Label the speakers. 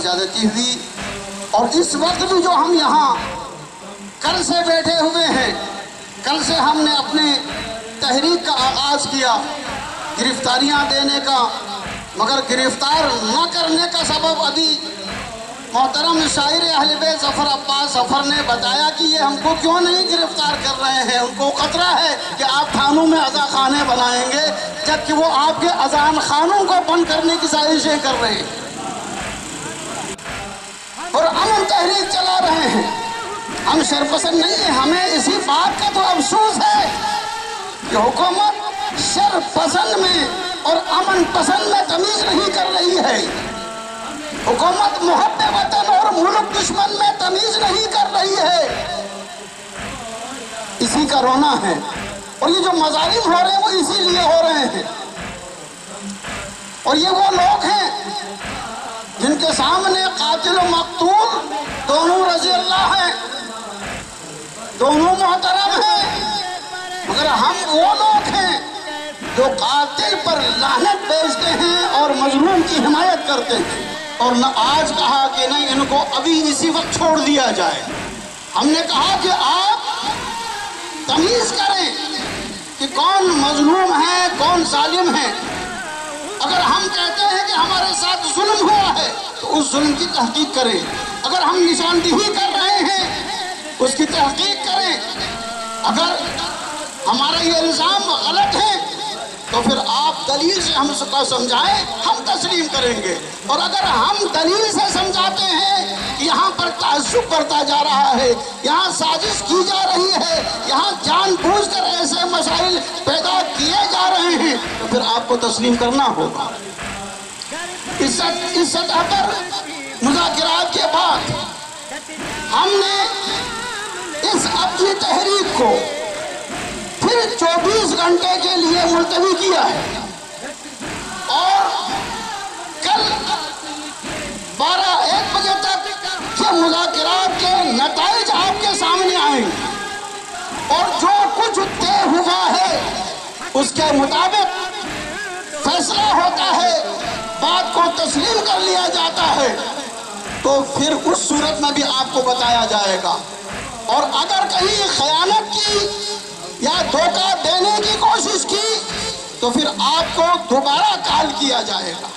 Speaker 1: زیادتی ہوئی، اور اس وقت بھی جو ہم یہاں کل سے بیٹھے ہوئے ہیں، کل سے ہم نے اپنے تحریک کا آغاز کیا گرفتاریاں دینے کا، مگر گرفتار نہ کرنے کا سبب ابھی محترم شاعر اہل بیت ظفر عباس ظفر نے بتایا کہ یہ ہم کو کیوں نہیں گرفتار کر رہے ہیں۔ ان کو خطرہ ہے کہ آپ تھانوں میں اذان خانے بنائیں گے، جبکہ وہ آپ کے اذان خانوں کو بند کرنے کی سازشیں کر رہے ہیں اور امن تحریک چلا رہے ہیں۔ ہم شرپسند نہیں ہیں، ہمیں اسی بات کا تو افسوس ہے کہ حکومت شرپسند میں اور امن پسند میں تمیز نہیں کر رہی ہے، حکومت محب وطن اور ملک دشمن میں تمیز نہیں کر رہی ہے۔ اسی کا رونا ہے، اور یہ جو مظالم ہو رہے ہیں وہ اسی لیے ہو رہے ہیں، اور یہ وہ لوگ ہیں جن کے سامنے قاتل و مقتول دونوں رضی اللہ ہیں، دونوں محترم ہیں، مگر ہم وہ لوگ ہیں جو قاتل پر لعنت بھیجتے ہیں اور مظلوم کی حمایت کرتے ہیں، اور نہ آج کہا کہ نہیں ان کو ابھی اسی وقت چھوڑ دیا جائے۔ ہم نے کہا کہ آپ تمیز کریں کہ کون مظلوم ہے کون ظالم ہے۔ اگر ہم کہتے ہیں کہ ہمارے ساتھ ظلم ہوا ہے تو اس ظلم کی تحقیق کریں، اگر ہم نشاندہی کر رہے ہیں اس کی تحقیق کریں، اگر ہمارا یہ الزام غلط ہے تو پھر آپ دلیل سے ہم کو سمجھائیں، ہم تسلیم کریں گے، اور اگر ہم دلیل سے سمجھاتے ہیں کہ یہاں پر تعصب برتا جا رہا ہے، یہاں سازش کی جا رہی ہے، یہاں جان بوجھ کر ایسے مسائل پیدا کیے جا رہے ہیں، تو پھر آپ کو تسلیم کرنا ہوگا۔ اس سطح پر مذاکرات کے بعد ہم نے اس اپنی تحریک کو پھر 24 گھنٹے کے لیے ملتوی کیا ہے، اور کل 12-1 بجے تک یہ مذاکرات کے نتائج آپ کے سامنے آئیں گے، اور جو کچھ طے ہوا ہے اس کے مطابق فیصلہ ہوتا ہے، بات کو تسلیم کر لیا جاتا ہے، تو پھر اس صورت میں بھی آپ کو بتایا جائے گا، اور اگر کہیں خیانت کی یا دھوکہ دینے کی کوشش کی تو پھر آپ کو دوبارہ کال کیا جائے گا۔